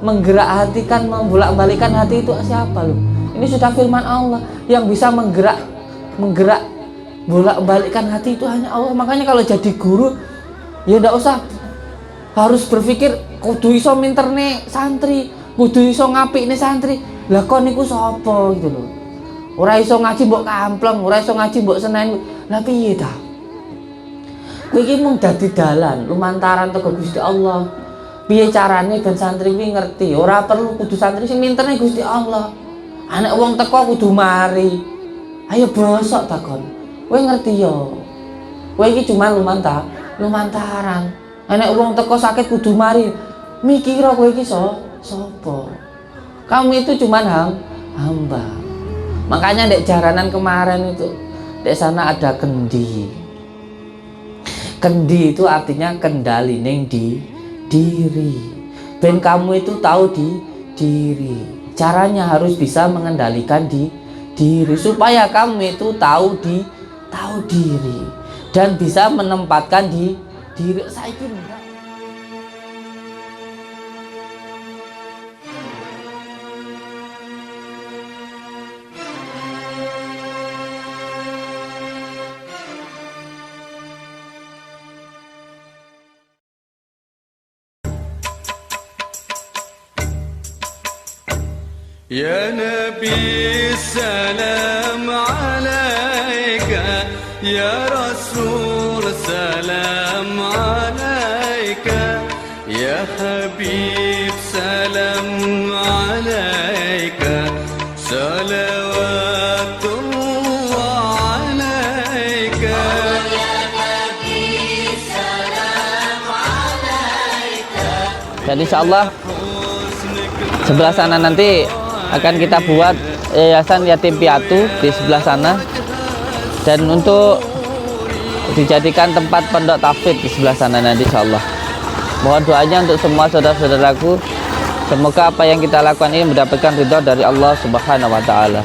menggerak-hatikan, membolak-balikan hati itu siapa loh? Ini sudah firman Allah. Yang bisa menggerak bolak-balikan hati itu hanya Allah. Makanya kalau jadi guru ya ndak usah harus berpikir kudu iso minterne santri, kudu iso ngapikne santri. Lah kon niku sapa gitu loh. Ora iso ngaji mbok kampleng, ora iso ngaji mbok senen. Lah piye ta? Kowe iki mung dadi dalan lumantaran teko Gusti Allah. Piye carane ben santri kuwi ngerti? Ora perlu kudu santri sing minterne Gusti Allah. Anak wong teko kudu mari. Ayo bosok takon. Kowe ngerti yo. Kowe iki cuma lumantaran. Anak wong teko sakit kudu mari. Mikira kowe iki sapa? Kamu itu cuma hamba. Makanya dek jaranan kemarin itu, dek sana ada kendi. Kendi itu artinya kendali ning diri. Ben kamu itu tahu diri. Caranya harus bisa mengendalikan diri supaya kamu itu tahu diri dan bisa menempatkan diri. Saiki enggak. Ya Nabi salam alaika, Ya Rasul salam alaika, Ya Habib salam alaika, salawatullah alaika. Ya Nabi salam alaika. Jadi insyaallah sebelah sana nanti akan kita buat yayasan yatim piatu di sebelah sana, dan untuk dijadikan tempat pondok tahfidz di sebelah sana nanti insyaallah. Mohon doanya untuk semua saudara-saudaraku, semoga apa yang kita lakukan ini mendapatkan ridha dari Allah Subhanahu wa taala.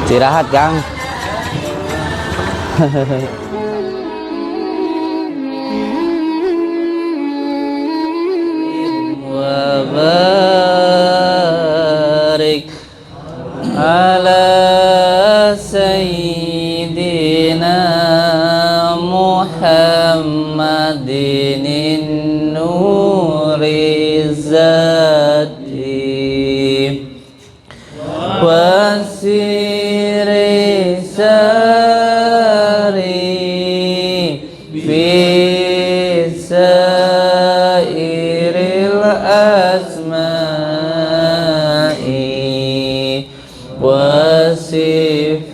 Istirahat Kang. Wabarik ala sayyidina Muhammadin nuri zati wasiri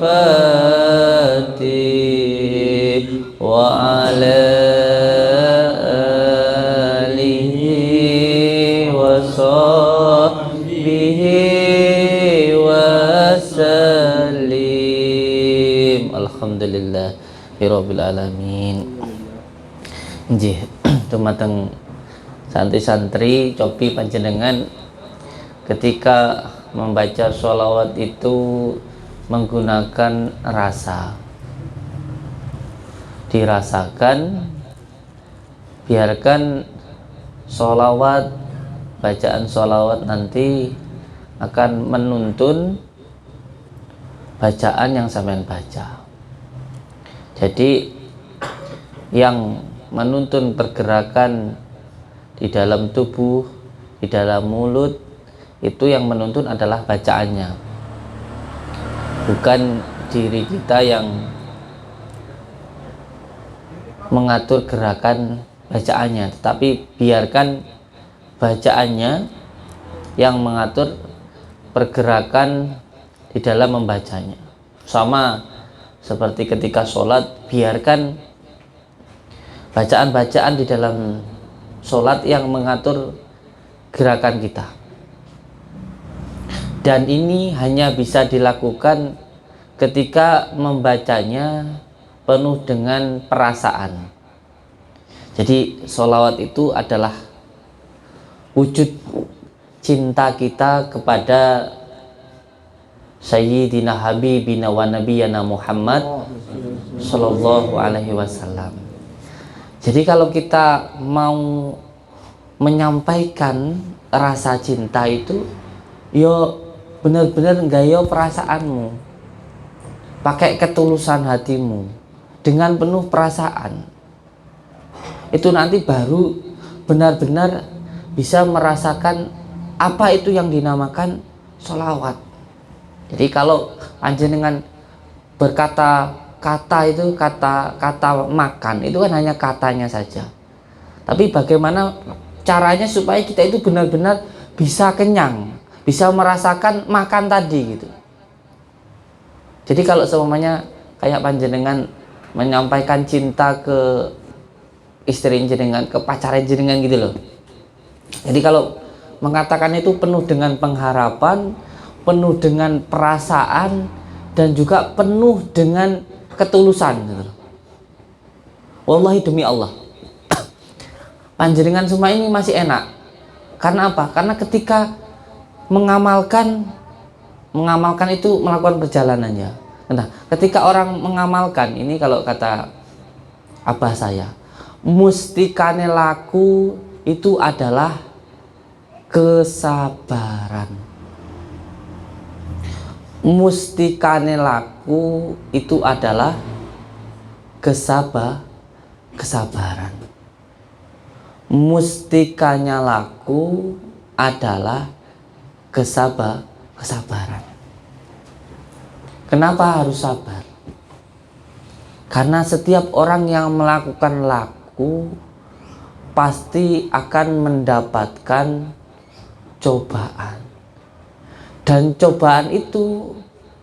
wasifati wa ala alihi wa sahbihi wa sallim. Alhamdulillah rabbil alamin. Nggih, dumateng santri-santri cobi panjenengan ketika membaca sholawat itu menggunakan rasa, dirasakan, biarkan sholawat, bacaan sholawat nanti akan menuntun bacaan yang sampean baca. Jadi yang menuntun pergerakan di dalam tubuh, di dalam mulut, itu yang menuntun adalah bacaannya, bukan diri kita yang mengatur gerakan bacaannya, tetapi biarkan bacaannya yang mengatur pergerakan di dalam membacanya. Sama seperti ketika sholat, biarkan bacaan-bacaan di dalam sholat yang mengatur gerakan kita. Dan ini hanya bisa dilakukan ketika membacanya penuh dengan perasaan. Jadi sholawat itu adalah wujud cinta kita kepada Sayyidina Habibina wa Nabiyana Muhammad Shallallahu Alaihi Wasallam. Jadi kalau kita mau menyampaikan rasa cinta itu, yo benar-benar gaya perasaanmu, pakai ketulusan hatimu, dengan penuh perasaan. Itu nanti baru benar-benar bisa merasakan apa itu yang dinamakan sholawat. Jadi kalau panjenengan berkata kata itu kata makan itu kan hanya katanya saja. Tapi bagaimana caranya supaya kita itu benar-benar bisa kenyang, bisa merasakan makan tadi gitu. Jadi kalau semuanya kayak panjenengan menyampaikan cinta ke istri jenengan, ke pacar jenengan gitu loh. Jadi kalau mengatakan itu penuh dengan pengharapan, penuh dengan perasaan, dan juga penuh dengan ketulusan gitu. Wallahi demi Allah, panjenengan semua ini masih enak. Karena apa? Karena ketika mengamalkan itu melakukan perjalanannya. Nah, ketika orang mengamalkan ini, kalau kata abah saya, mustikane laku itu adalah kesabaran. Mustikane laku itu adalah kesabaran. Mustikanya laku adalah kesabaran. Kenapa harus sabar? Karena setiap orang yang melakukan laku pasti akan mendapatkan cobaan. Dan cobaan itu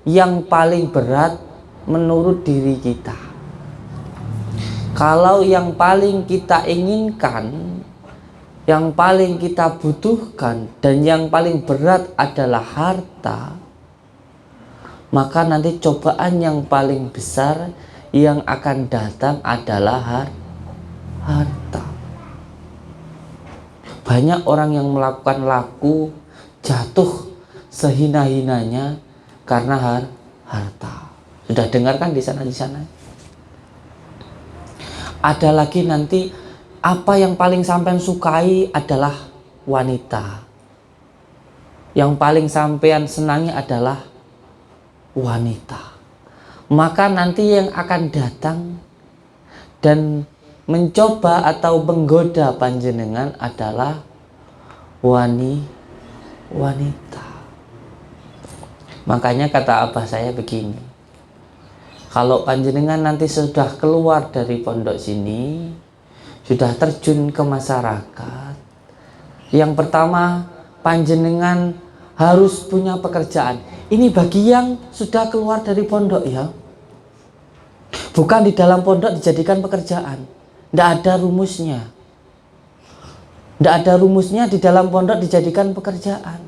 yang paling berat menurut diri kita. Kalau yang paling kita inginkan, yang paling kita butuhkan, dan yang paling berat adalah harta, maka nanti cobaan yang paling besar yang akan datang adalah harta. Banyak orang yang melakukan laku jatuh sehina-hinanya karena harta. Sudah dengarkan di sana. Ada lagi nanti, apa yang paling sampean sukai adalah wanita. Yang paling sampean senangi adalah wanita. Maka nanti yang akan datang dan mencoba atau menggoda panjenengan adalah wanita. Makanya kata abah saya begini, kalau panjenengan nanti sudah keluar dari pondok sini, sudah terjun ke masyarakat, yang pertama panjenengan harus punya pekerjaan. Ini bagi yang sudah keluar dari pondok ya, bukan di dalam pondok dijadikan pekerjaan. Tidak ada rumusnya. Tidak ada rumusnya di dalam pondok dijadikan pekerjaan.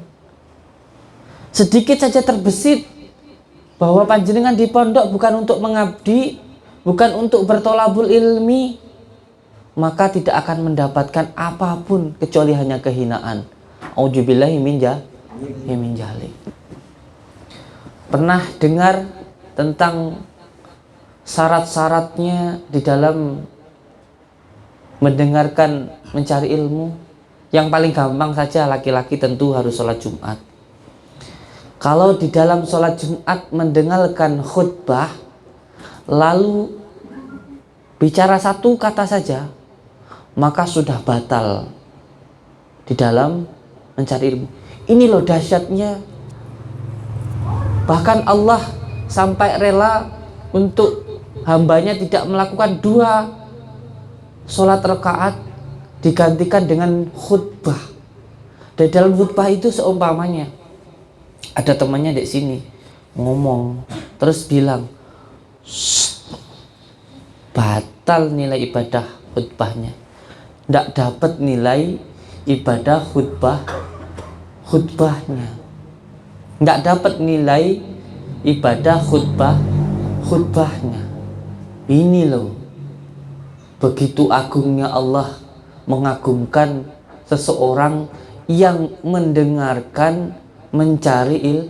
Sedikit saja terbesit bahwa panjenengan di pondok bukan untuk mengabdi, bukan untuk bertolabul ilmi, maka tidak akan mendapatkan apapun kecuali hanya kehinaan. Auzubillahi min dzalik. Pernah dengar tentang syarat-syaratnya di dalam mendengarkan, mencari ilmu? Yang paling gampang saja, laki-laki tentu harus sholat Jumat. Kalau di dalam sholat Jumat mendengarkan khutbah, lalu bicara satu kata saja, maka sudah batal di dalam mencari ilmu. Ini loh dahsyatnya. Bahkan Allah sampai rela untuk hambanya tidak melakukan 2 sholat rakaat digantikan dengan khutbah. Dan dalam khutbah itu seumpamanya ada temannya di sini ngomong, terus bilang, batal nilai ibadah khutbahnya, tidak dapat nilai ibadah khutbahnya, tidak dapat nilai ibadah khutbahnya. Ini loh, begitu agungnya Allah mengagumkan seseorang yang mendengarkan, mencari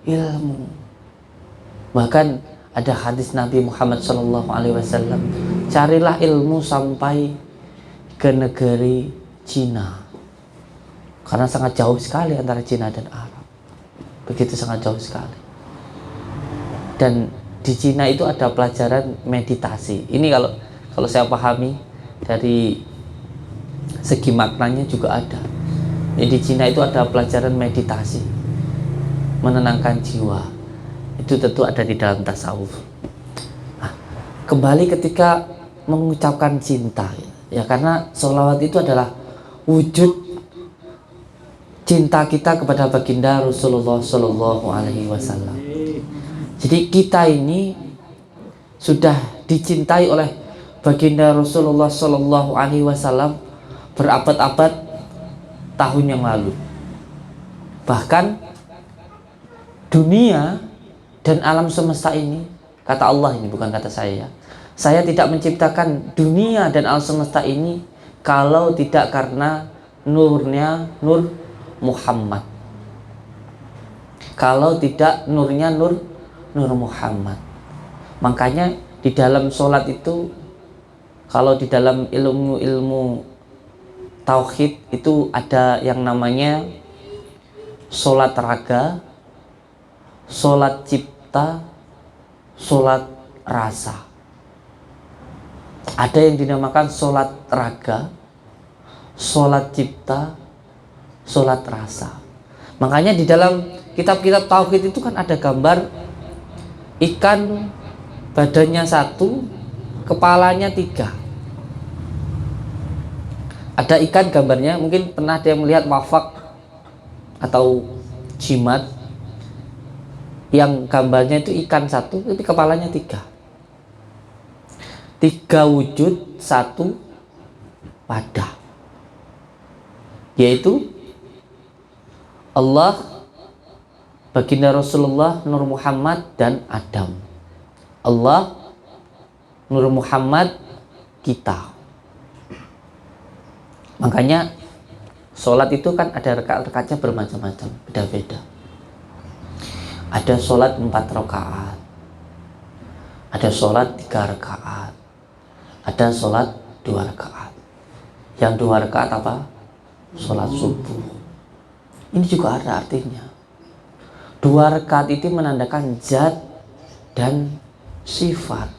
ilmu. Bahkan ada hadis Nabi Muhammad SAW, carilah ilmu sampai ke negeri Cina, karena sangat jauh sekali antara Cina dan Arab, begitu sangat jauh sekali. Dan di Cina itu ada pelajaran meditasi. Ini kalau saya pahami dari segi maknanya juga ada. Di Cina itu ada pelajaran meditasi, menenangkan jiwa. Itu tentu ada di dalam tasawuf. Nah, kembali ketika mengucapkan cinta, ya karena sholawat itu adalah wujud cinta kita kepada baginda Rasulullah Shallallahu Alaihi Wasallam. Jadi kita ini sudah dicintai oleh baginda Rasulullah Shallallahu Alaihi Wasallam berabad-abad tahun yang lalu. Bahkan dunia dan alam semesta ini, kata Allah ini, bukan kata saya. Saya tidak menciptakan dunia dan alam semesta ini kalau tidak karena nurnya Nur Muhammad. Kalau tidak nurnya Nur Muhammad. Makanya di dalam sholat itu, kalau di dalam ilmu tauhid itu ada yang namanya sholat raga, sholat cipta, sholat rasa. Ada yang dinamakan sholat raga, sholat cipta, sholat rasa. Makanya di dalam kitab-kitab tauhid itu kan ada gambar ikan, badannya 1, kepalanya 3. Ada ikan gambarnya, mungkin pernah ada yang melihat wafak atau jimat yang gambarnya itu ikan 1 tapi kepalanya 3. 3 wujud 1 wadah, yaitu Allah, baginda Rasulullah, Nur Muhammad, dan Adam. Allah, Nur Muhammad, kita. Makanya sholat itu kan ada rakaat-rakaatnya bermacam-macam, beda-beda. Ada sholat 4 rakaat, ada sholat 3 rakaat, ada sholat 2 rakaat. Yang 2 rakaat apa? Sholat subuh. Ini juga ada artinya. 2 rakaat itu menandakan zat dan sifat,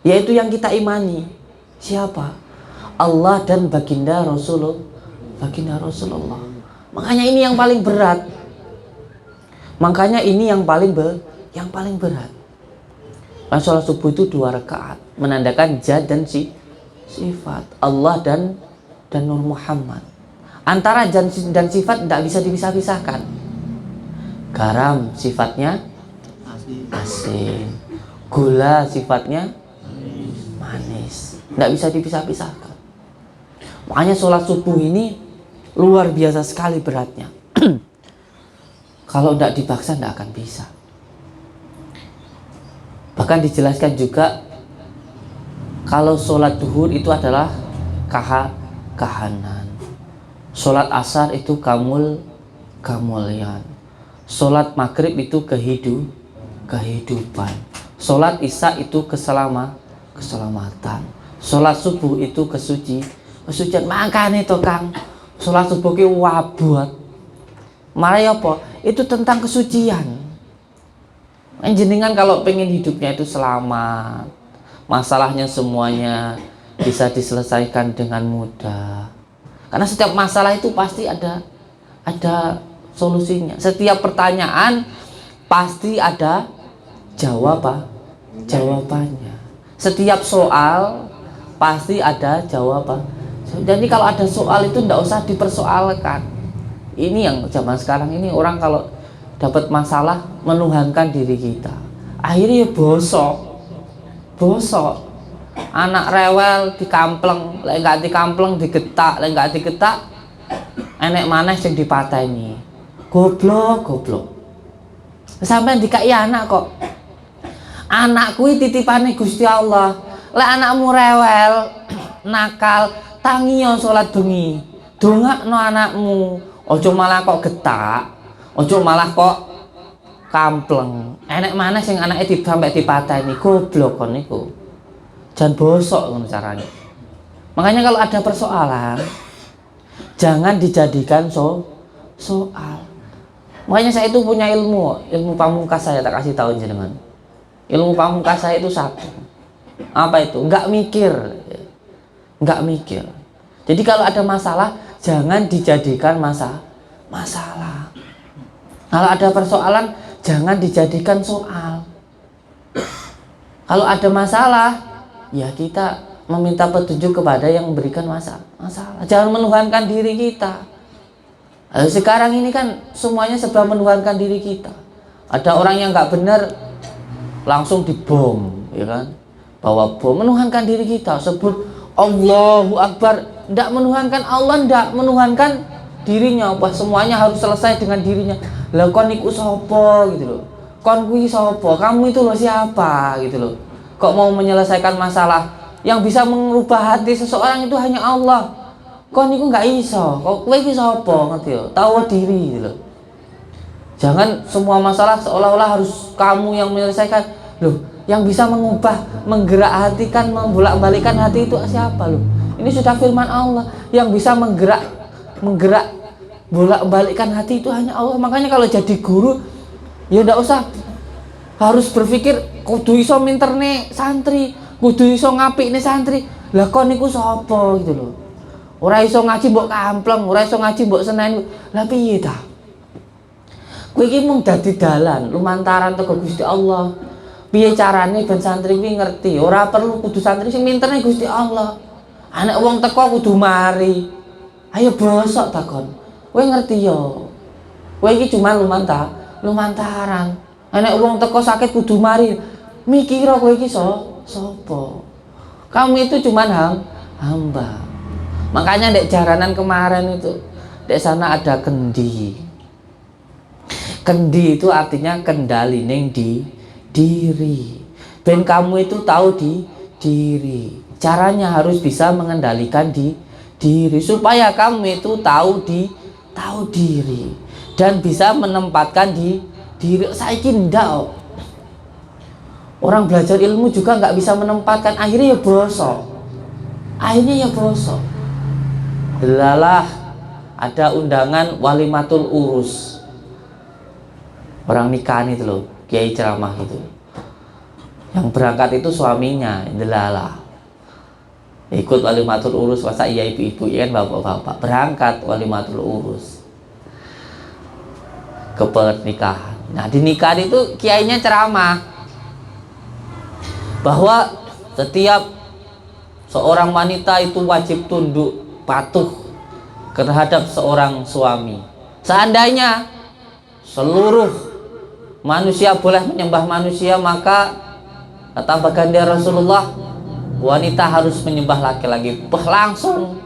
yaitu yang kita imani. Siapa? Allah dan baginda Rasulullah. Makanya ini yang paling berat. Makanya ini yang paling berat. Nah, sholat subuh itu 2 rakaat menandakan zat dan sifat Allah dan Nur Muhammad. Antara zat dan sifat tidak bisa dipisah-pisahkan. Garam sifatnya asin, gula sifatnya manis, tidak bisa dipisah-pisahkan. Makanya sholat subuh ini luar biasa sekali beratnya. Kalau tidak dipaksa tidak akan bisa. Bahkan dijelaskan juga kalau sholat duhur itu adalah kahanan, sholat asar itu kemuliaan, sholat maghrib itu kehidupan, sholat isya itu keselamatan, sholat subuh itu kesucian. Makanya itu Kang, sholat subuh itu wabut. Malah apa? Itu tentang kesucian. Jenengan kalau pengen hidupnya itu selamat, masalahnya semuanya bisa diselesaikan dengan mudah. Karena setiap masalah itu pasti ada solusinya. Setiap pertanyaan pasti ada jawabannya. Setiap soal pasti ada jawaban. Jadi kalau ada soal itu tidak usah dipersoalkan. Ini yang zaman sekarang ini, orang kalau dapat masalah menuhankan diri kita, akhirnya bosok. Anak rewel dikampleng, lek nggak dikampleng digetak, lek nggak digetak enek maneh sing dipateni. Goblok. Sampeyan dikai anak kok. Anak kuwi titipane Gusti Allah. Lek anakmu rewel, nakal, tangiyo salat bengi. Dongakno anakmu. Ojo malah kok getak. Ojo malah kok kampleng. Enek mana sing anake sampai dipateni, goblok kon niku. Jan bosok ngono carane. Makanya kalau ada persoalan jangan dijadikan soal. Makanya saya itu punya ilmu pamungkas, saya tak kasih tahu jenengan. Ilmu pamungkas saya itu satu. Apa itu? Enggak mikir. Jadi kalau ada masalah jangan dijadikan masalah. Kalau ada persoalan jangan dijadikan soal. Kalau ada masalah ya kita meminta petunjuk kepada yang memberikan masalah. Jangan menuhankan diri kita. Sekarang ini kan semuanya serba menuhankan diri kita. Ada orang yang nggak benar langsung dibom, ya kan? Bawa bom, menuhankan diri kita. Sebut Allahu Akbar, ndak menuhankan Allah, ndak menuhankan dirinya. Apa semuanya harus selesai dengan dirinya. Lah kon iku sapa gitu loh. Kon kuwi sapa? Kamu itu loh siapa gitu loh. Kok mau menyelesaikan masalah? Yang bisa mengubah hati seseorang itu hanya Allah. Kok niku nggak iso, kok kowe iki sapa ngerti ya? Tahu diri gitu loh. Jangan semua masalah seolah-olah harus kamu yang menyelesaikan. Loh, yang bisa mengubah, menggerak hatikan, membolak-balikan hati itu siapa loh? Ini sudah firman Allah. Yang bisa menggerak bolak-balikkan hati itu hanya Allah. Makanya kalau jadi guru ya ndak usah harus berpikir kudu iso minterne santri, kudu iso ngapikne santri. Lah kon niku sapa gitu loh. Ora iso ngaji mbok kampleng, ora iso ngaji mbok senen. Lah piye ta? Kowe iki mung dadi dalan lumantaran teko Gusti Allah. Piye carane ben santri kuwi ngerti? Ora perlu kudu santri sing minterne Gusti Allah. Anak wong teko kudu mari. Ayo bosok takon. Kowe ngerti yo. Kowe iki cuma lumantaran. Anak wong teko sakit kudu mari. Mikira kowe iki sapa? Kamu itu cuma hamba. Makanya dek jaranan kemarin itu, dek sana ada kendi. Kendi itu artinya kendali neng di diri. Ben kamu itu tahu di diri. Caranya harus bisa mengendalikan di diri supaya kamu itu tahu diri dan bisa menempatkan di diri. Saiki ndak. Orang belajar ilmu juga nggak bisa menempatkan, akhirnya ya bosok. Delalah ada undangan walimatul urus, orang nikahan itu loh, kiai ceramah itu. Yang berangkat itu suaminya, delalah ikut walimatul urus. Masa iya ibu-ibu, iya kan bapak-bapak berangkat walimatul urus ke pernikahan. Nah di nikahan itu kiainya ceramah bahwa setiap seorang wanita itu wajib tunduk patuh terhadap seorang suami. Seandainya seluruh manusia boleh menyembah manusia, maka kata baginda Rasulullah, wanita harus menyembah laki-laki. Langsung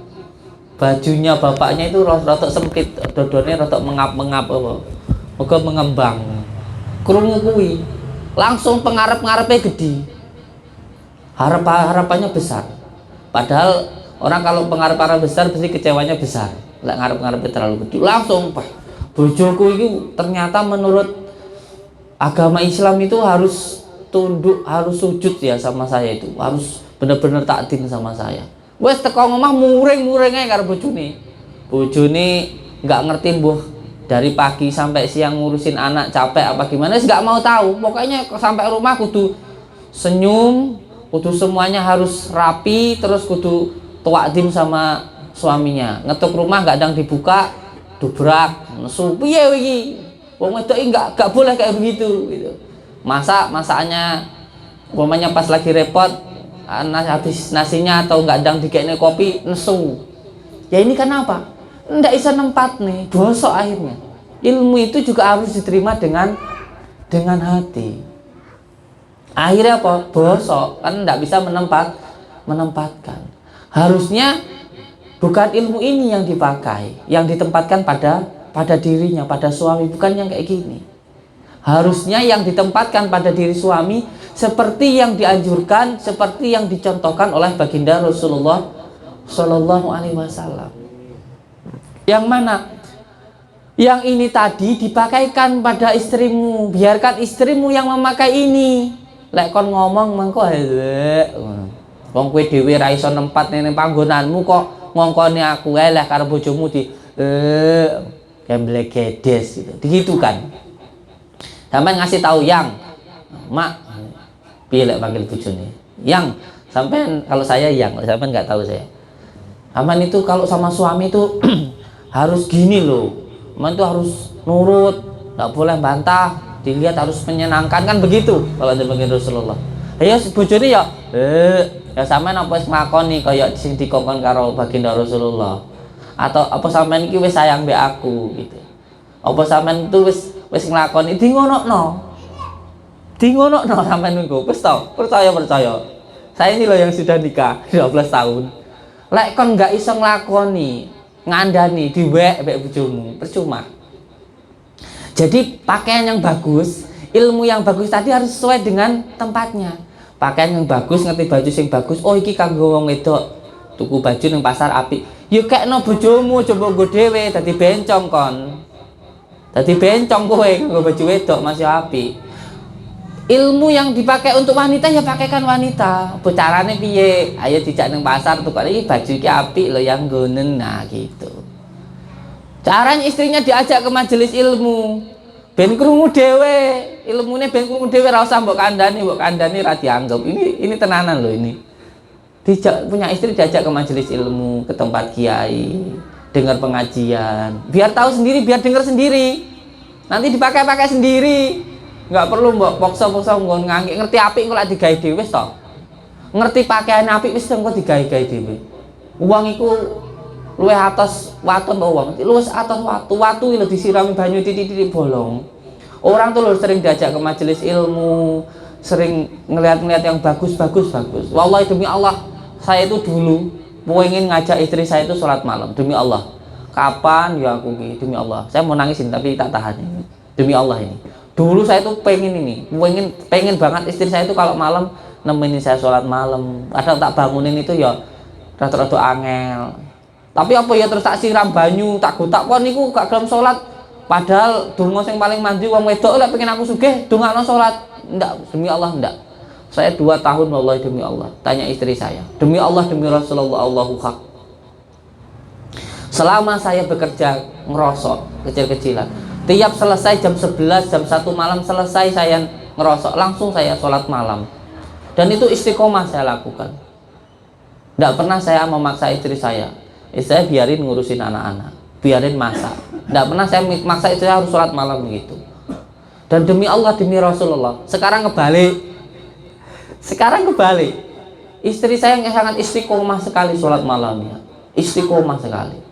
bajunya bapaknya itu rotok sempit, dodone rotok mengap-mengap moga mengembang. Krungu kuwi langsung pengarep-ngarepe gede. Harapannya besar. Padahal orang kalau pengarep-arep besar pasti kecewanya besar. Lek ngarep-ngarepe terlalu gede, langsung bojoku ini ternyata menurut agama Islam itu harus tunduk, harus sujud ya sama saya, itu harus bener-bener takdim sama saya. Wes teko ngomah muring-muring ae karo bojone. Bojone nggak ngerti mbuh dari pagi sampai siang ngurusin anak capek apa gimana, nggak mau tahu. Pokoknya sampai rumah kudu senyum, kudu semuanya harus rapi, terus kudu takdim sama suaminya. Ngetuk rumah nggak adang dibuka, dubrak, nesu piye iki. Wong wedok nggak boleh kayak begitu gitu. Masaknya umpamanya pas lagi repot, habis nasinya atau nggak adang dikene kopi, nesu. Ya ini kenapa? Ndak bisa nempat nih, bosok akhirnya. Ilmu itu juga harus diterima dengan hati. Akhirnya apa? Bosok, kan ndak bisa menempatkan. Harusnya bukan ilmu ini yang dipakai, yang ditempatkan pada dirinya, pada suami, bukan yang kayak gini. Harusnya yang ditempatkan pada diri suami seperti yang dianjurkan, seperti yang dicontohkan oleh baginda Rasulullah Shallallahu Alaihi Wasallam. Yang mana Yang ini tadi dipakaikan pada istrimu, biarkan istrimu yang memakai ini. Lek kon ngomong mengko elek. Wong kowe dhewe ra iso nempat ning panggonanmu kok ngongkoni aku eleh karo bojomu di gemblek gedes gitu. Begitu kan. Sampai ngasih tahu yang, mak, piye lek panggil bojone. Yang, sampai kalau saya yang, sampai nggak tahu saya. Aman itu kalau sama suami itu harus gini loh. Aman itu harus nurut, nggak boleh bantah, dilihat harus menyenangkan kan begitu kalau dipanggil Rasulullah. Ya bojone ya, ya sampean apa wis nglakoni kaya sing dikongkon karo baginda Rasulullah. Atau apa sampean iki wis sayang mbek aku gitu. Apa sampean itu wis nglakoni di ngonokno. Di ngonokno sampean niku. Wis to, percaya. Saya ini loh yang sudah nikah 12 tahun. Lek kon nggak iso nglakoni, ngandani diwek mbek bojomu, percuma. Jadi pakaian yang bagus, ilmu yang bagus tadi harus sesuai dengan tempatnya. Pakaian yang bagus, ngerti baju sing bagus. Oh iki kanggo wong wedok. Tuku baju ning pasar apik. Ya kekno bojomu coba nggo dhewe dadi bencong kon. Dadi bencong kowe nggo baju wedok masih apik. Ilmu yang dipakai untuk wanita ya pakaikan wanita. Apa carane piye? Ayo dijak ning pasar tukar iki baju iki apik lho yang nggonen nah gitu. Caranya istrinya diajak ke majelis ilmu. Ben krungu dhewe, ilmune ben krungu dhewe ora usah mbok kandhani ra dianggap. Ini tenanan loh ini. Dijak punya istri diajak ke majelis ilmu, ke tempat kiai, dengar pengajian. Biar tahu sendiri, biar dengar sendiri. Nanti dipakai-pakai sendiri. Nggak perlu mbok pokso-pokso nggon ngangge ngerti apik kok lak digawe dhewe wis to. Ngerti pakaian apik wis kok digawe-gawe dhewe. Uang iku luwih atas watu mbok uang. Luwih atas watu. Watu lho disirami banyu titik-titik bolong. Orang tuh sering diajak ke majelis ilmu, sering ngelihat-ngelihat yang bagus. Wallahi demi Allah, saya itu dulu pengen ngajak istri saya itu sholat malam demi Allah. Kapan ya aku demi Allah. Saya mau nangisin tapi tak tahan ini. Demi Allah ini. Dulu saya tuh pengen banget istri saya itu kalau malam nemenin saya sholat malam. Kadang tak bangunin itu ya rada-rada angel. Tapi apa ya terus tak siram banyu, tak gotak kon niku gak gelem sholat. Padahal donga sing paling mandi wong wedok lek pengen aku sugih dongakno sholat. Ndak, demi Allah ndak. Saya 2 tahun wallahi demi Allah. Tanya istri saya. Demi Allah demi Rasulullah Allahu haq. Selama saya bekerja ngerosok kecil-kecilan. Tiap selesai jam 11, jam 1 malam selesai saya ngerosok, langsung saya sholat malam. Dan itu istiqomah saya lakukan. Tidak pernah saya memaksa istri saya. Saya biarin ngurusin anak-anak, biarin masak. Tidak pernah saya maksa istri saya harus sholat malam begitu. Dan demi Allah, demi Rasulullah, sekarang kebalik. Istri saya yang sangat istiqomah sekali sholat malamnya. Istiqomah sekali.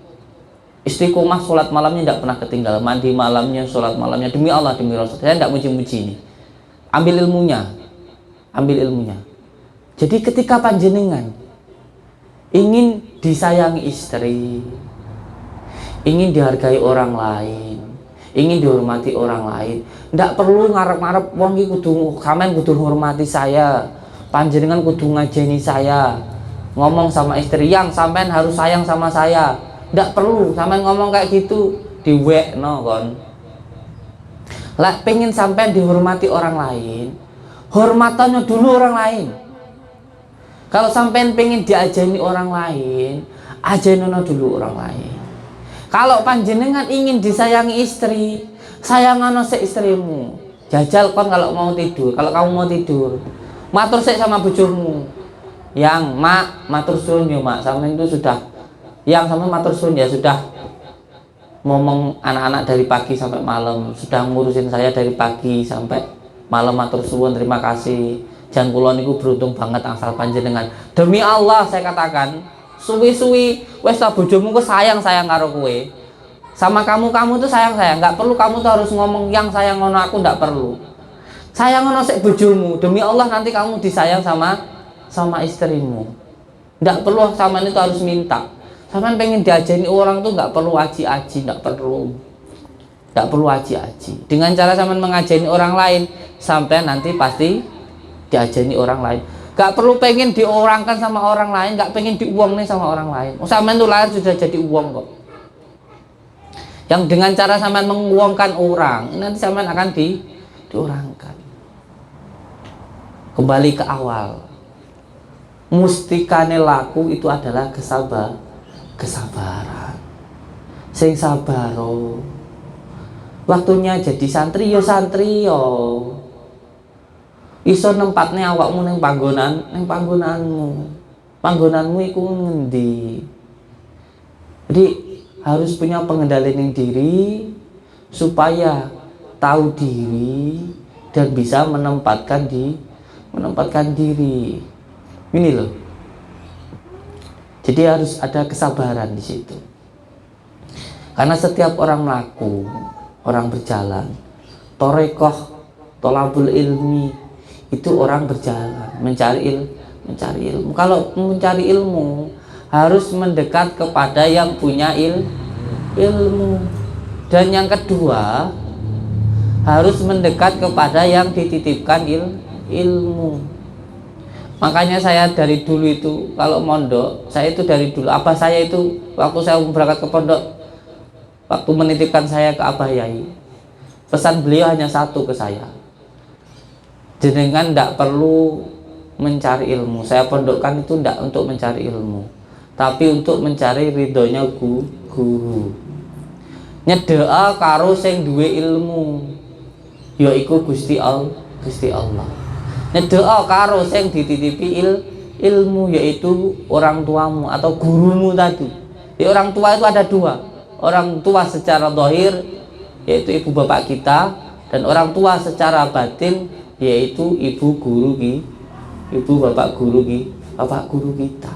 Istiqomah sholat malamnya tidak pernah ketinggalan, mandi malamnya, sholat malamnya, demi Allah, demi Rasul. Saya tidak muji-muji ini. Ambil ilmunya. Jadi ketika panjenengan ingin disayangi istri, ingin dihargai orang lain, ingin dihormati orang lain, tidak perlu ngarep-ngarep wong iki kudu sampean kudu hormati saya, panjenengan kudu ngajeni saya, ngomong sama istri yang sampean harus sayang sama saya. Tidak perlu sampean ngomong kayak gitu, diwekno kon. Lah pengen sampean dihormati orang lain, hormatannya dulu orang lain. Kalau sampean pengen diajeni orang lain, ajenono dulu orang lain. Kalau panjenengan ingin disayangi istri, sayangono se istrimu. Jajal kon kalau mau tidur, kalau kamu mau tidur, matur sik sama bojomu. Yang mak, matur suwun yo mak, sampean itu sudah yang sama matur suwun ya sudah ngomong anak-anak dari pagi sampai malam, sudah ngurusin saya dari pagi sampai malam, matur suwun, terima kasih. Jan kula niku beruntung banget angsal panjenengan. Demi Allah saya katakan, suwi-suwi wes ta bojomu ku sayang karo kowe. Sama kamu tuh sayang, nggak perlu kamu tuh harus ngomong yang sayang ngono aku, nggak perlu. Sayang ngono sik bojomu, demi Allah nanti kamu disayang sama istrimu. Nggak perlu sama itu harus minta. Sampean pengen diajeni orang tuh nggak perlu aji-aji, nggak perlu aji-aji. Dengan cara sampean mengajeni orang lain, sampean nanti pasti diajeni orang lain. Nggak perlu pengen diorangkan sama orang lain, nggak pengen diuangin sama orang lain. Sampean tuh lahir sudah jadi uang kok. yang dengan cara sampean menguangkan orang, nanti sampean akan diorangkan. Kembali ke awal, mustikane laku itu adalah kesabaran. Sing sabaro. Waktunya jadi santri yo santri yo. Iso nempatne awakmu ning panggonanmu. Panggonanmu iku ngendi? Jadi harus punya pengendalian diri supaya tahu diri dan bisa menempatkan diri. Ini loh. Jadi harus ada kesabaran di situ. Karena setiap orang melaku, orang berjalan, torekoh, tolabul ilmi, itu orang berjalan mencari ilmu. Kalau mencari ilmu harus mendekat kepada yang punya ilmu. Dan yang kedua, harus mendekat kepada yang dititipkan ilmu. Makanya saya dari dulu itu kalau mondok, saya itu dari dulu abah saya itu waktu saya berangkat ke pondok, waktu menitipkan saya ke Abah Yai, pesan beliau hanya satu ke saya, jenengan tidak perlu mencari ilmu. Saya pondokkan itu tidak untuk mencari ilmu, tapi untuk mencari ridhonya guru. Nyedea karo sing duwe ilmu, yaiku Gusti Allah. Nyedea karo sing dititipi ilmu, yaitu orang tuamu atau gurumu tadi. Jadi orang tua itu ada dua, orang tua secara zahir yaitu ibu bapak kita, dan orang tua secara batin yaitu ibu bapak guru kita.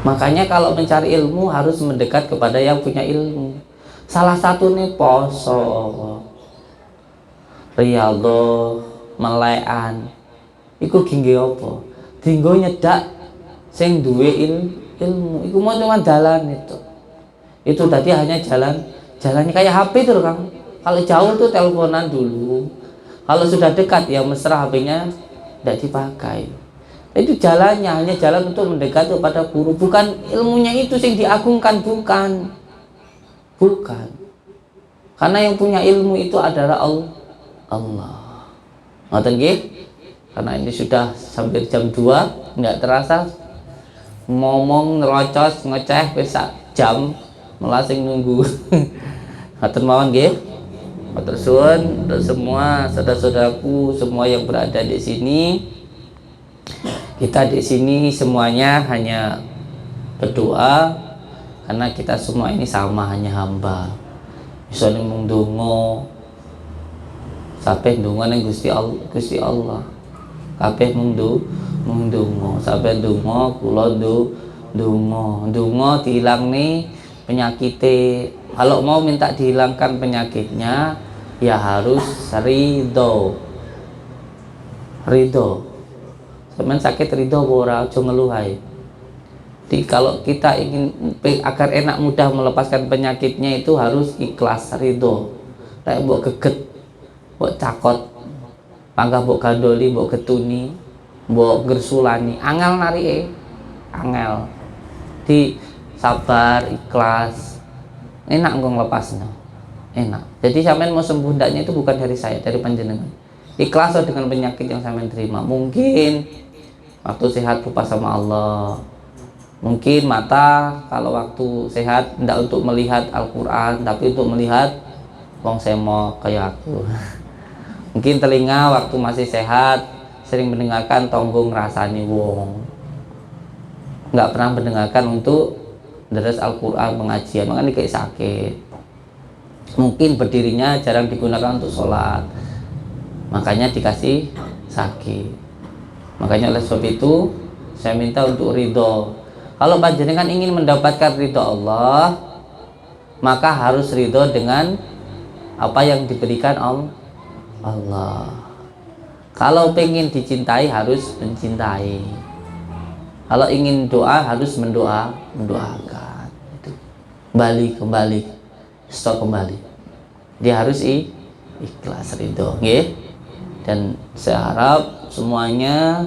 Makanya kalau mencari ilmu harus mendekat kepada yang punya ilmu. Salah satu nih poso, riyadhah, melekan, iku gingge apa? Dinggo nyedak sing duwe ilmu. Iku mau cuma jalan itu. Itu tadi hanya jalannya kayak HP tuh Kang. Kalau jauh tuh teleponan dulu. Kalau sudah dekat ya mesra, HP-nya tidak dipakai. Itu jalannya hanya jalan untuk mendekat kepada guru, bukan ilmunya itu yang diagungkan, bukan. Karena yang punya ilmu itu adalah Allah. Ngoten nggih? Karena ini sudah hampir jam 2, nggak terasa ngomong nerocos ngeceh bisa jam melasing nunggu. Ngoten mawon nggih. Matur suwun untuk semua saudara-saudaraku semua yang berada di sini. Kita di sini semuanya hanya berdoa karena kita semua ini sama, hanya hamba. Iso ning mung donga. Sampai ndonga ning Gusti Allah. Kabeh mung donga. Sampai donga kula ndonga diilangne penyakite. Kalau mau minta dihilangkan penyakitnya ya harus ridho. Sampeyan sakit ridho ora, aja ngeluh ae. Jadi kalau kita ingin agar enak mudah melepaskan penyakitnya itu harus ikhlas, ridho. Kayak mbok geget, mbok cakot, panggah mbok gandoli, mbok getuni, mbok gersulani, angel narike, angel. Di sabar, ikhlas, enak engko nglepasnya, enak. Jadi sampean mau sembuh ndaknya itu bukan dari saya, dari panjenengan. Ikhlas dengan penyakit yang sampean terima. Mungkin waktu sehat lupa sama Allah. Mungkin mata kalau waktu sehat tidak untuk melihat Al-Quran, tapi untuk melihat wong semok kayak aku. Mungkin telinga waktu masih sehat sering mendengarkan tonggo ngrasani wong. Nggak pernah mendengarkan untuk deres Al-Quran, pengajian, makanya kayak sakit. Mungkin berdirinya jarang digunakan untuk sholat, makanya dikasih sakit. Makanya oleh sebab itu saya minta untuk ridho. Kalau panjenengan ingin mendapatkan ridho Allah, maka harus ridho dengan apa yang diberikan Allah. Kalau pengen dicintai harus mencintai. Kalau ingin doa harus mendoakan. Itu kembali, stop kembali. Dia harus ikhlas, ridho, nggih. Dan saya harap semuanya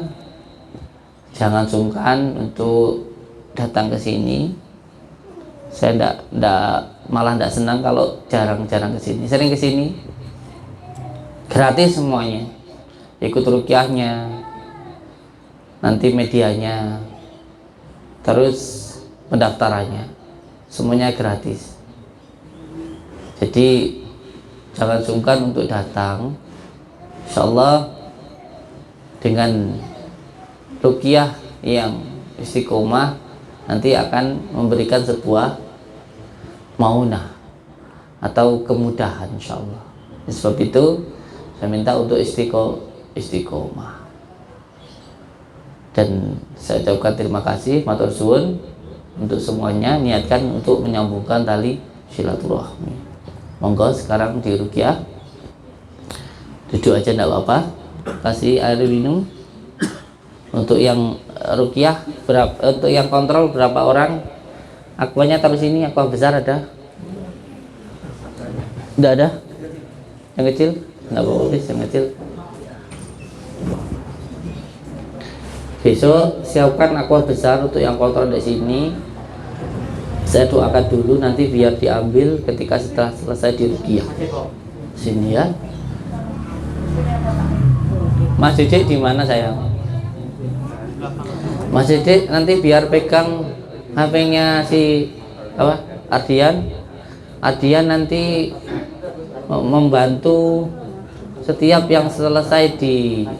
jangan sungkan untuk datang ke sini. Saya malah ndak senang kalau jarang-jarang kesini. Sering kesini, gratis semuanya. Ikut rukyahnya, nanti medianya, terus pendaftarannya, semuanya gratis. Jadi jangan sungkan untuk datang. Insyaallah dengan rukyah yang istiqomah nanti akan memberikan sebuah maunah atau kemudahan insyaallah. Sebab itu saya minta untuk istiqomah. Dan saya ucapkan terima kasih matur suwun untuk semuanya, niatkan untuk menyambungkan tali silaturahmi. Monggo sekarang di rukyah. Duduk aja enggak apa-apa. Kasih air minum. Untuk yang rukyah untuk yang kontrol berapa orang? Aquanya taruh sini, aqua besar ada? Enggak ada? Yang kecil? Enggak apa-apa, yang kecil. Besok siapkan aqua besar untuk yang kontrol di sini. Saya doakan dulu nanti biar diambil ketika setelah selesai di rukyah. Sini ya. Mas Dede di mana sayang? Mas Dede nanti biar pegang HP-nya si apa? Ardian. Ardian nanti membantu setiap yang selesai di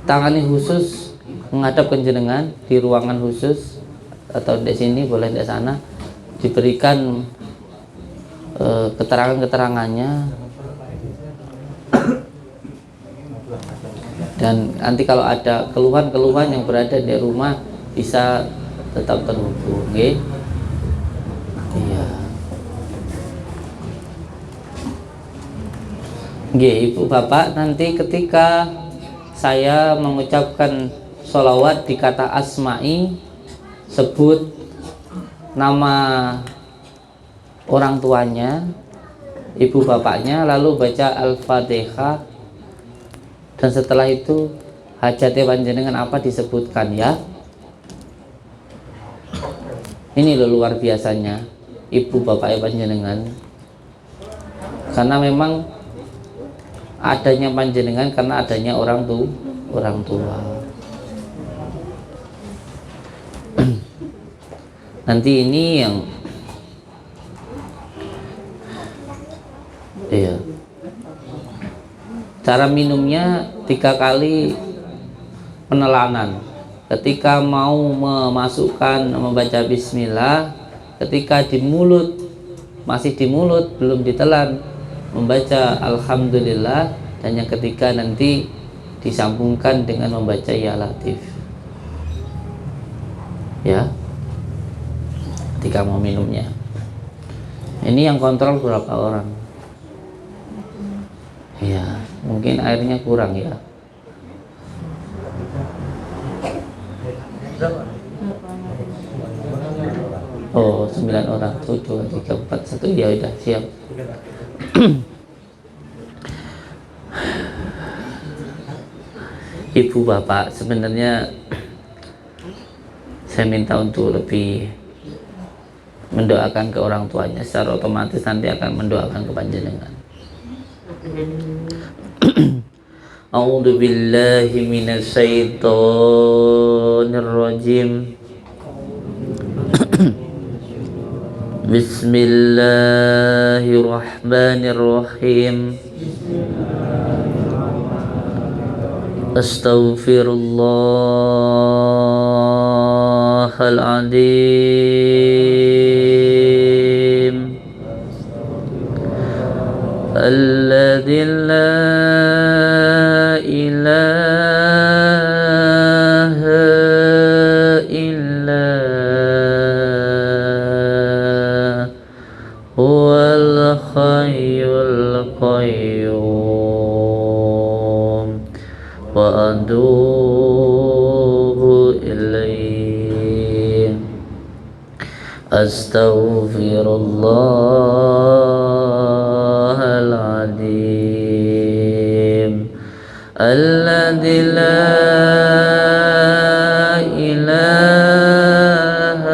tangani khusus menghadap ke jenengan di ruangan khusus atau di sini boleh di sana diberikan keterangan-keterangannya, dan nanti kalau ada keluhan-keluhan yang berada di rumah bisa tetap terhubung, okay? Iya. Ibu bapak nanti ketika saya mengucapkan sholawat di kata asma'i, sebut nama orang tuanya, ibu bapaknya, lalu baca al-fatihah, dan setelah itu hajatnya panjenengan apa disebutkan ya. Ini loh luar biasanya ibu bapaknya panjenengan, karena memang adanya panjenengan karena adanya orang tua. Nanti ini yang cara minumnya 3 kali penelanan. Ketika mau memasukkan membaca bismillah, ketika di mulut masih di mulut belum ditelan membaca alhamdulillah, dan yang ketiga nanti disambungkan dengan membaca ya latif ya ketika mau minumnya. Ini yang kontrol berapa orang ya, mungkin airnya kurang ya. Oh 9 orang, 7, 3, 4, 1 ya udah siap. Ibu bapak, sebenarnya saya minta untuk lebih mendoakan ke orang tuanya, secara otomatis nanti akan mendoakan ke panjenengan. A'udzu billahi minasyaitonir rajim. Bismillahirrahmanirrahim. Astaghfirullahaladzim alladzi la ilaha illa huwal hayyul qayyum wa atubu ilaih. Astaghfirullahaladzim alladzi la ilaha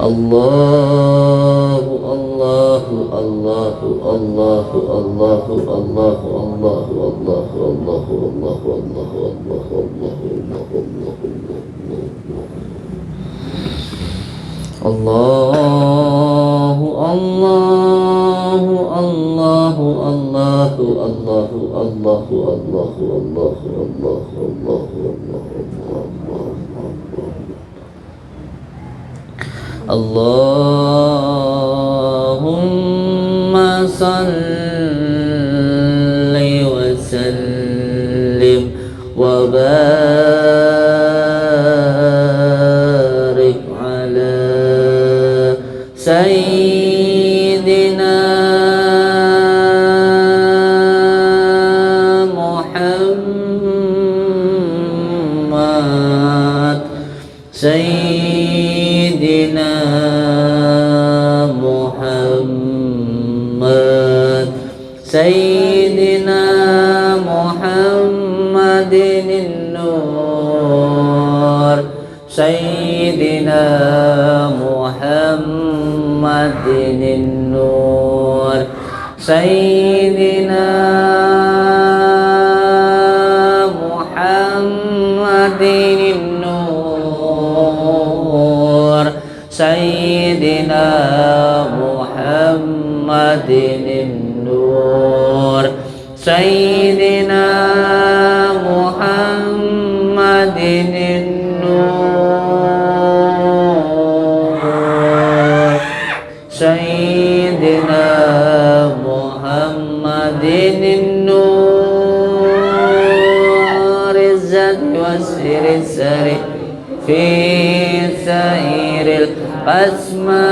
Allahu Allahu Allahu Allahu Allahu Allahu Allahu Allahu Allahu Allahu Allahu Allahu Allahu Allahu Allahu Allahu Allahu Allahu Allahu Allahumma salli wa sallim wa barik ala sayyidina Muhammad Sayyidina Muhammad Sayyidina Muhammadin nur Sayyidina Muhammadin nur Sayyidina Muhammadin Sayyidina Muhammadin nur Sayyidina Muhammadin nur Sayyidina Muhammadin nur Izzat wa siri fi sairil asma.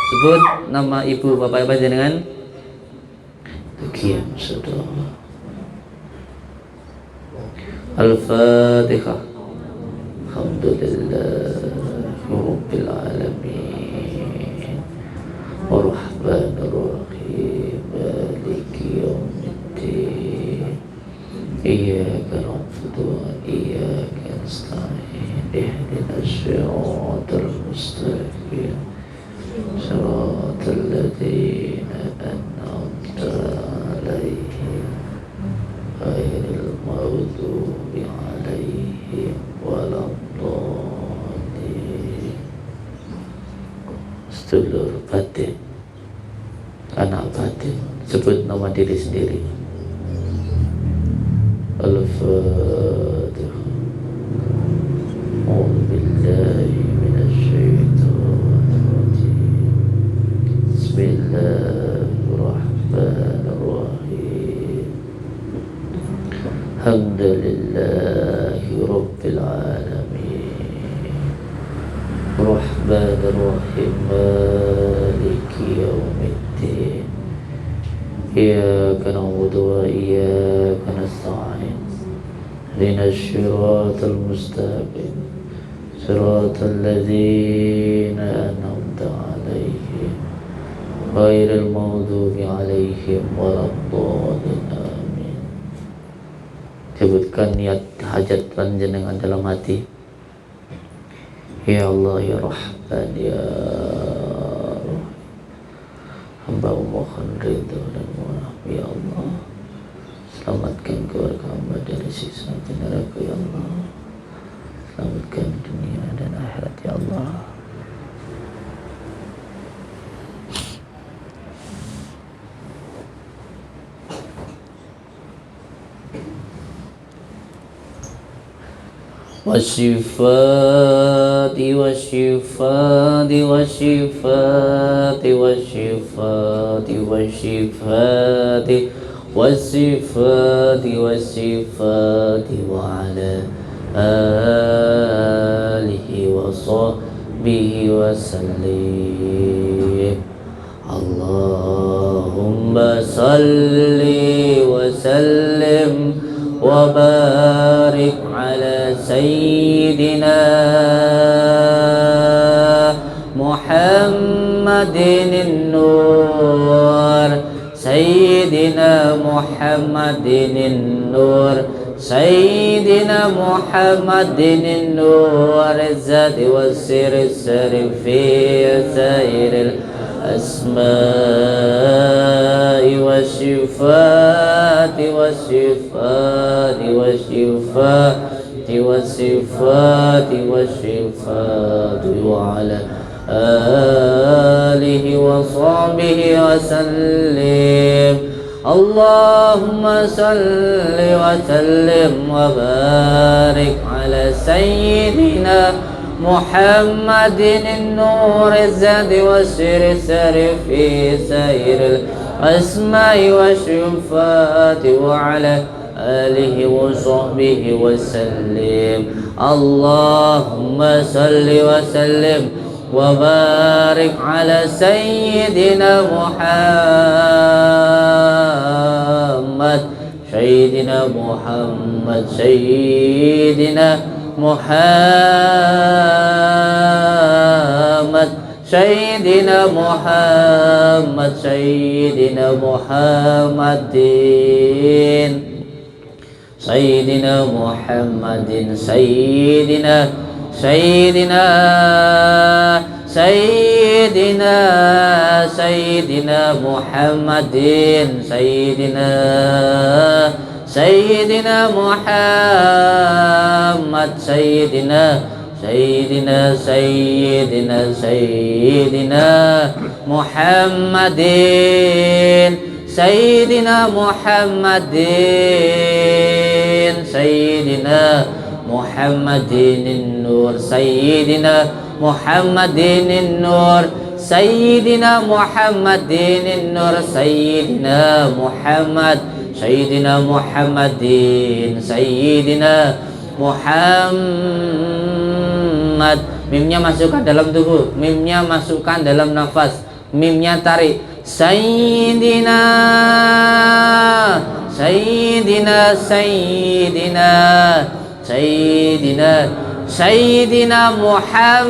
Sebut nama ibu bapak panjenengan. Sekian sudah. Al-Fatihah. Alhamdulillahirabbil alamin. Ar-Rahmanir Rahim. Maliki yaumiddin. Iyyaka na'budu wa iyyaka nasta'in. Ihdinas siratal mustaqim. Siratal ladzina an'amta 'alaihim ghairil maghdubi 'alaihim waladdallin. Sedulur batin, anak batin, sebut nama diri sendiri. Al-Fatihah. A'udzu billahi minasy syaithanir rajim. Bismillahirrahmanirrahim. Alhamdulillahi rabbil alamin. Rahmanir rahim. Maliki yaumiddin. Iyyaka na'budu wa iyyaka nasta'in. Ihdinas siratal mustaqim. Siratal ladzina an'amta 'alaihim ghairil maghdubi 'alaihim waladdallin. Amin. Sebutkan niat hajat panjenengan dalam hati. Ya Allah ya Rahman ya Rahim. Hamba mohon ridho dan maaf ya Allah. Selamatkan keluarga hamba dari siksa neraka ya Allah. Selamatkan dunia dan akhirat ya Allah. Wasyifati wasyifati wasyifati wasyifati wasyifati wasifati wasifati wa ala alihi wa sahbihi wa sallim. Allahumma salli wa sallim wa barik ala sayyidina Muhammadin nur Sayyidina Muhammadin nur سيدنا محمد النور الذات والسر السر في سائر الأسماء والصفات والصفات والصفات والصفات والصفات وعلى آله وصحبه وسلم. اللهم صل وسلم وبارك على سيدنا محمد النور الذات والسر السر في سائر الأسماء والصفات وعلى آله وصحبه وسلم. اللهم صل وسلم وبارك على سيدنا محمد سيدنا محمد سيدنا محمد سيدنا محمد سيدنا محمد سيدنا محمد سيدنا سيدنا سيدنا سيدنا محمد سيدنا سيدنا محمد سيدنا سيدنا سيدنا سيدنا محمد سيدنا محمد سيدنا محمد النور سيدنا محمد النور سيدنا محمد النور سيدنا محمد سيدنا محمد سيدنا Muhammad. Mimnya masukkan dalam tubuh, mimnya masukkan dalam nafas, mimnya tarik. Sayyidina Sayyidina Sayyidina Sayyidina Sayyidina Muhammad.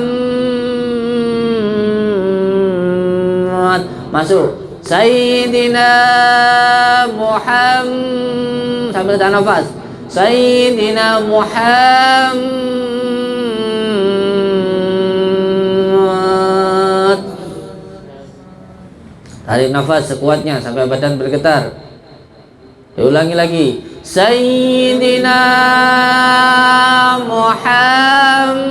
Masuk. Sayyidina Muhammad sambil tahan nafas. Sayyidina Muhammad. Tarik nafas sekuatnya sampai badan bergetar. Diulangi lagi. Sayyidina Muhammad.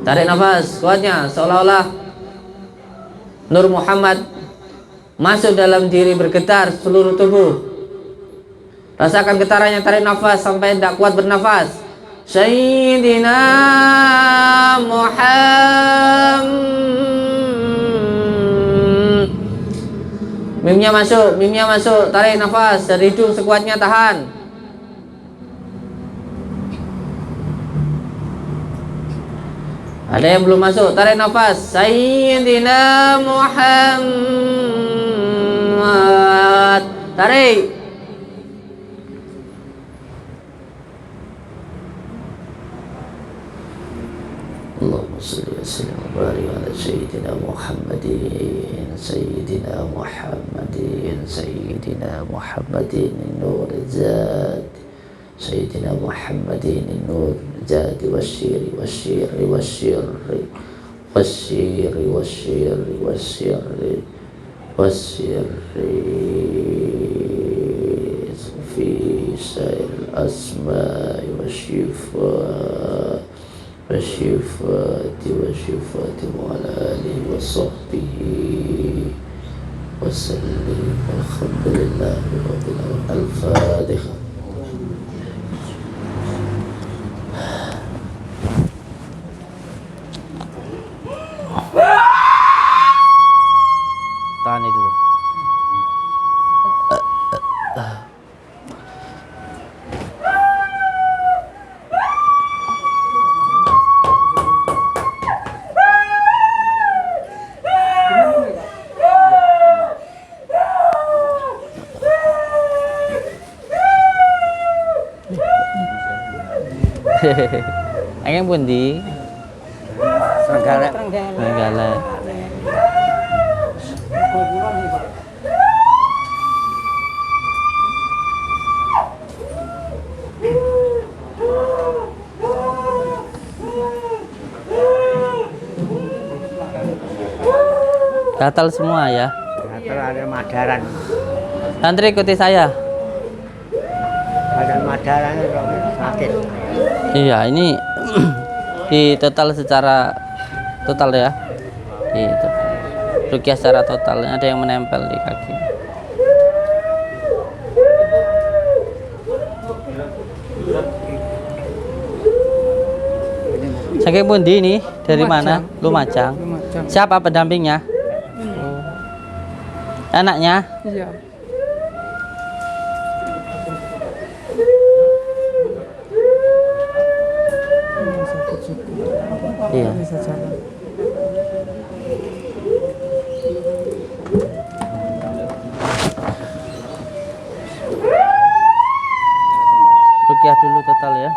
Tarik nafas kuatnya seolah-olah Nur Muhammad masuk dalam diri, bergetar seluruh tubuh. Rasakan getarannya, tarik nafas sampai tidak kuat bernafas. Sayyidina Muhammad. Mimnya masuk, tarik nafas dari hidung sekuatnya, tahan. Ada yang belum masuk, tarik nafas. Sayyidina Muhammad. Tarik. Allahumma salli wa sallim wa barik ala Sayyidina Muhammadin Sayyidina Muhammadin Sayyidina Muhammadin Nur Zat Sayyidina Muhammadin Nur Zat wasyiri wasyiri wasyiri wasyiri wasyiri wasyiri wasyiri fi sa'il asma'i wasyifa wasyifati wasyifati wa ala alihi wa sahbihi wa sallim. Alhamdulillahi rabbil alamin. Al-Fatihah. Tahan itu. Angin pundi? Serigala. Serigala. Gatal semua ya. Gatal ada madaran. Santri ikuti saya. Ada madaran sakit. Iya, ini di total secara total ya. Itu. Rukyah secara total ada yang menempel di kaki. Saking pundi ini? Dari mana? Lumajang. Siapa pendampingnya? Anaknya? Iya. Iya. Bisa jalan. Rukyah dulu total ya.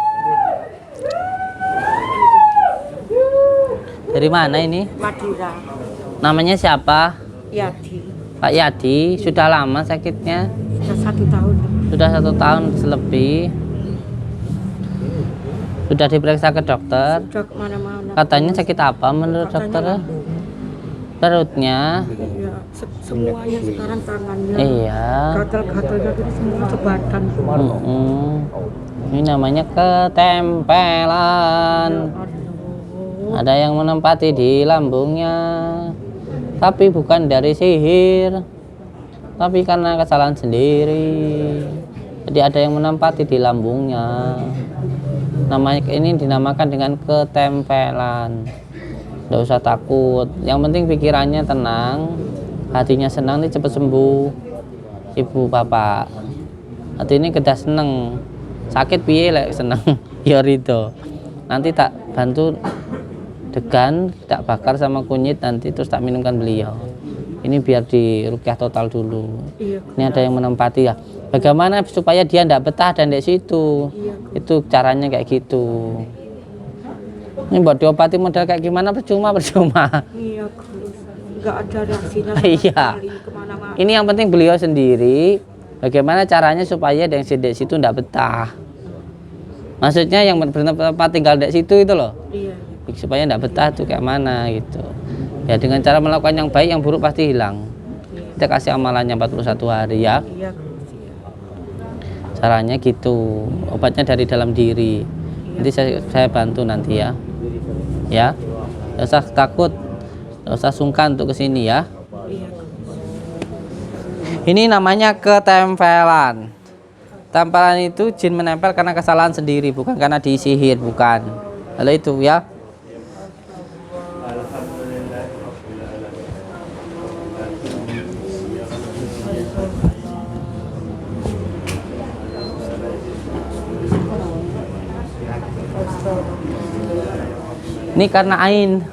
Dari mana ini? Madura, Namanya siapa? Yadi, Pak Yadi. Sudah lama sakitnya? sudah 1 tahun. Sudah 1 tahun lebih. Sudah diperiksa ke dokter. Sudah kemana-mana. Katanya sakit apa menurut dokter? Perutnya. Iya, semuanya sekarang tangannya. Iya. Gatal-gatalnya itu semua sebadan. Mm-mm. Ini namanya ketempelan. Ada yang menempati di lambungnya, tapi bukan dari sihir, tapi karena kesalahan sendiri. Jadi ada yang menempati di lambungnya. Namanya ini dinamakan dengan ketempelan. Tidak usah takut. Yang penting pikirannya tenang, hatinya senang, nih cepat sembuh. Ibu bapak, hati ini kedah seneng. Sakit piye lek seneng. Ya rido. Nanti tak bantu degan, tak bakar sama kunyit, nanti terus tak minumkan beliau. Ini biar di rukyah total dulu. Iya. Ini ada yang menempati ya. Bagaimana supaya dia tidak betah dan di situ? Itu caranya kayak gitu. Ini buat diobati modal kayak gimana percuma. Iya, Gus. Nggak ada reaksinya sama Iya. sekali kemana-mana. Ini yang penting beliau sendiri. Bagaimana caranya supaya yang di situ tidak betah? Maksudnya yang bertempat tinggal di situ itu loh. Iya. Supaya tidak betah tuh kayak mana gitu. Ya dengan cara melakukan yang baik, yang buruk pasti hilang. Kita kasih amalannya 41 hari ya. Iya, Gus. Iya. Caranya gitu. Obatnya dari dalam diri. Nanti saya bantu nanti ya. Ya. Tidak usah takut. Tidak usah sungkan untuk kesini ya. Iya, Gus. Ini namanya ketempelan. Tempelan itu jin menempel karena kesalahan sendiri, bukan karena disihir, bukan. Lalu itu ya. Ini karena ain,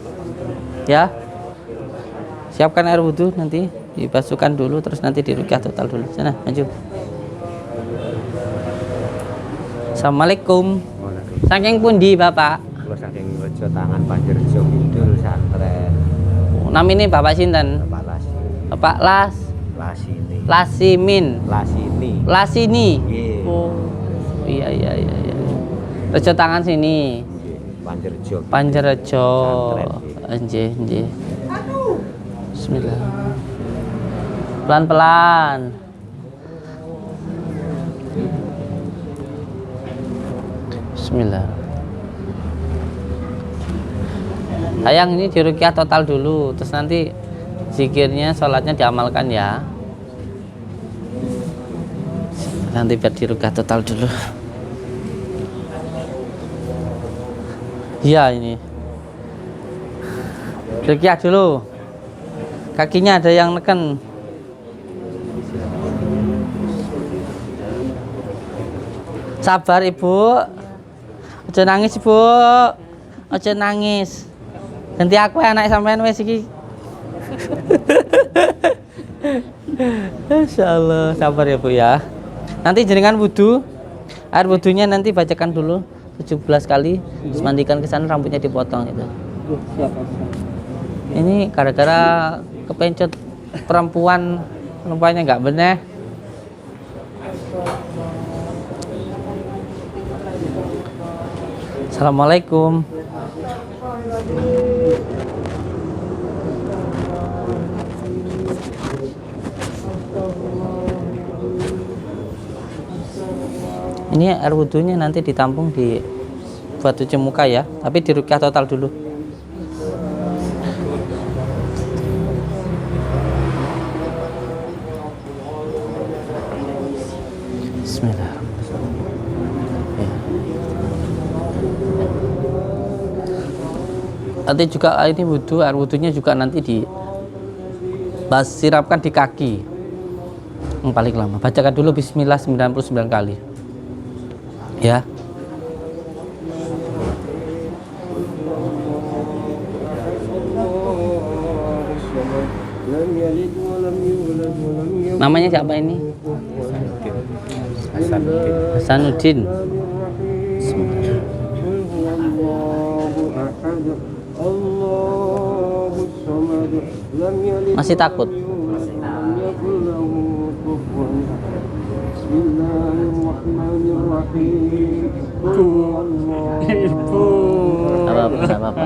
ya. Siapkan air wudhu, nanti dibasuhkan dulu, terus nanti dirukyah total dulu. Sana, maju. Assalamualaikum. Saking pundi bapak? Kalau saking Rejo Tangan Panjerjo Kidul Santren. Namanya bapak sinten? Bapak Lasi. Bapak Lasini. Lasimin. Lasini. Lasini. Nggih. Oh, iya. Rejo Tangan sini. Panjerjo. Panjerejo. Santren. Nggih. Bismillah. Pelan-pelan. Bismillah. Sayang, ini dirukyah total dulu, terus nanti zikirnya, sholatnya diamalkan ya. Nanti biar dirukyah total dulu. Iya ini. Rukyah dulu. Kakinya ada yang neken. Sabar ibu. Aja nangis ibu. Aja nangis. Ganti aku anak sampean wis iki. Insyaallah, sabar ya Bu ya. Nanti jenengan wudu. Air wudunya nanti bacakan dulu 17 kali, terus mandikan ke sana, rambutnya dipotong itu. Ini gara-gara kepencet perempuannya nggak bener. Assalamualaikum. Ini air wudhunya nanti ditampung di buat cuci muka ya, tapi di rukyah total dulu. Bismillahirrahmanirrahim. Ya. Nanti juga ini wudhu, air wudhunya juga nanti siramkan di kaki yang paling lama. Bacakan dulu Bismillah 99 kali ya. Namanya siapa ini? Hasanuddin. Masih takut? Apa-apa.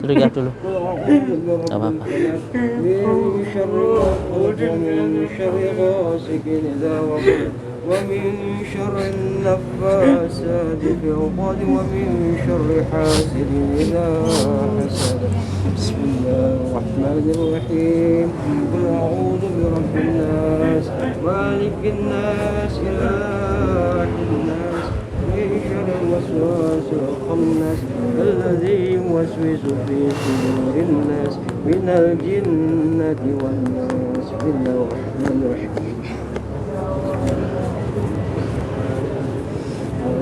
Lihat dulu. Gak apa-apa. ومن شر النفاسات في العقد ومن شر حاسد إذا حسد بسم الله الرحمن الرحيم قل أعوذ برب الناس مالك الناس إله الناس من شر الوسواس الخناس الذي يوسوس في صدور الناس من الجنة والناس بسم الله الرحمن الرحيم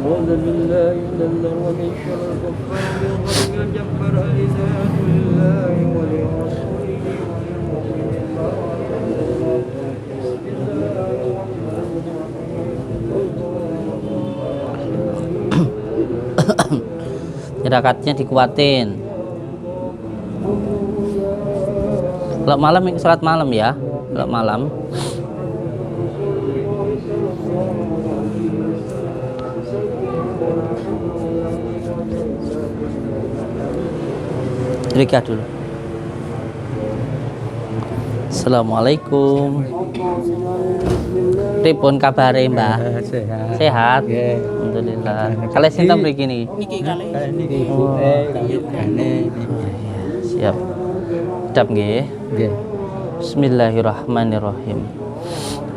أعوذ بالله من النار ومن شر الكفار والغني الجبار أعداء لله ولرسوله Rakatnya dikuatin. Kalau malam salat malam ya, kalau malam. Rika dulu. Assalamualaikum. Pripun kabare, Mbah? Sehat. Sehat. Nggih. Alhamdulillah. Kalih sinten mriki niki? Niki ibu Siap. Sedap nggih. nggih. Bismillahirrahmanirrahim.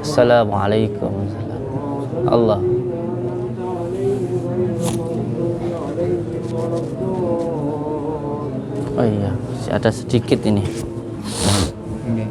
Assalamualaikum. Allah. Oh iya, ada sedikit ini. Nggih.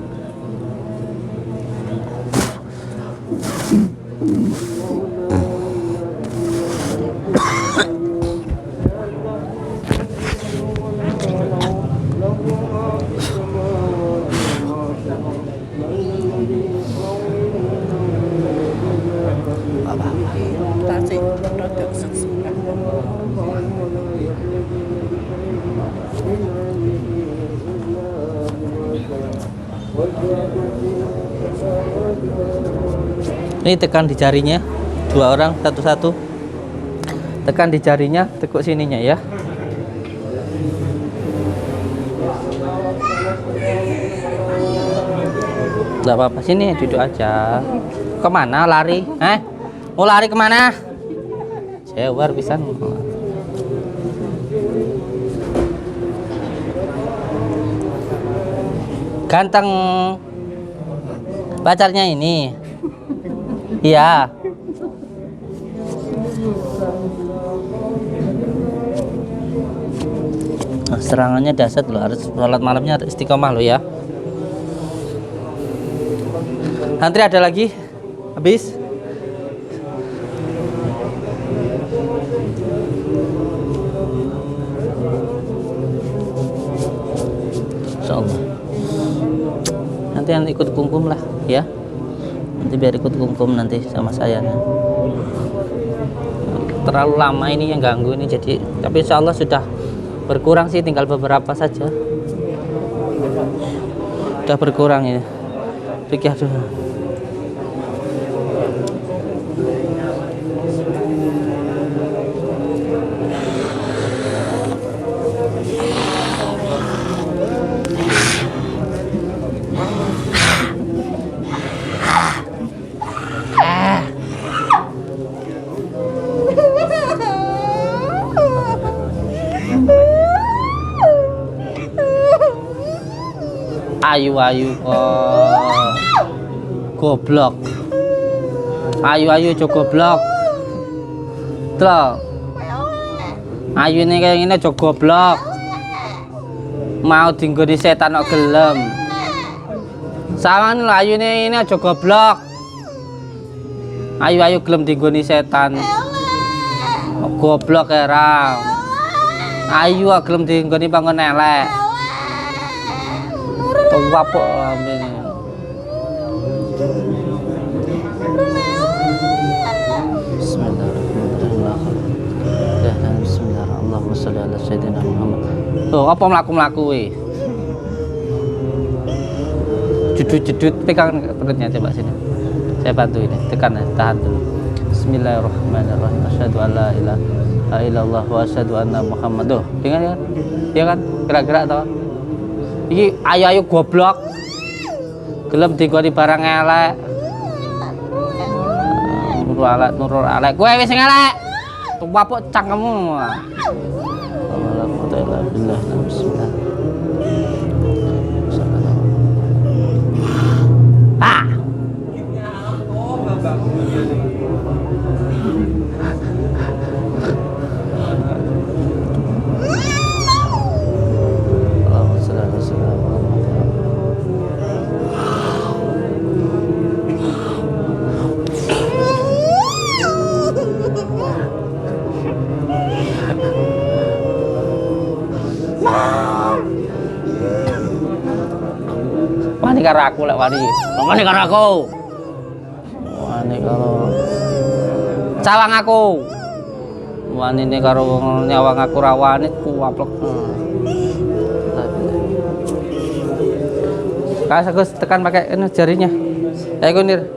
Ini tekan di jarinya, 2 orang satu-satu. Tekan di jarinya, tekuk sininya ya. Gak apa-apa, sini duduk aja. Kemana lari? Mau lari kemana? Jawar pisan. Ganteng pacarnya ini. Iya. Nah, serangannya dahsyat loh, harus sholat malamnya istiqomah loh ya. Antri ada lagi? Habis? Insyaallah. Nanti yang ikut kungkum lah ya. Nanti biar ikut kungkum nanti sama saya. Terlalu lama ini yang ganggu ini, jadi tapi insya Allah sudah berkurang sih, tinggal beberapa saja. Sudah berkurang ya. Fikih dulu. ayu-ayu kok goblok. Ayu-ayu aja goblok. Truk. Ayu ini kayak gini aja goblok. Mau dinggoni setan kok gelem. Sawangan lho ayu ini aja goblok. Ayu-ayu gelem dinggoni setan. Kok goblok era. Ayu gelem dinggoni panggon elek. Tuwa po amin. Allahumma sholli ala sayyidina Muhammad. Tuh, apa mlaku-mlaku kuwi? Jedut-jedut pegang perutnya coba sini. Saya bantu ini, tekan ya, tahan dulu. Bismillahirrahmanirrahim. Asyhadu an la ilaha illallah wa asyhadu anna Muhammad. Tuh, dengar ya? Iya kan? Gerak-gerak toh. Iki ayu-ayu goblok. Gelem digoni barang elek. Nurul elek. Kowe wis elek. Tuwa pok cangkemmu. Alhamdulillah. Bismillah. Ah. Wani karo aku lek wani. Wani karo aku. Wani karo cawang aku. Wani ini karo nyawang aku rawani kuwaplek. Kas aku tekan pakai ini jarinya. Ayo Nir.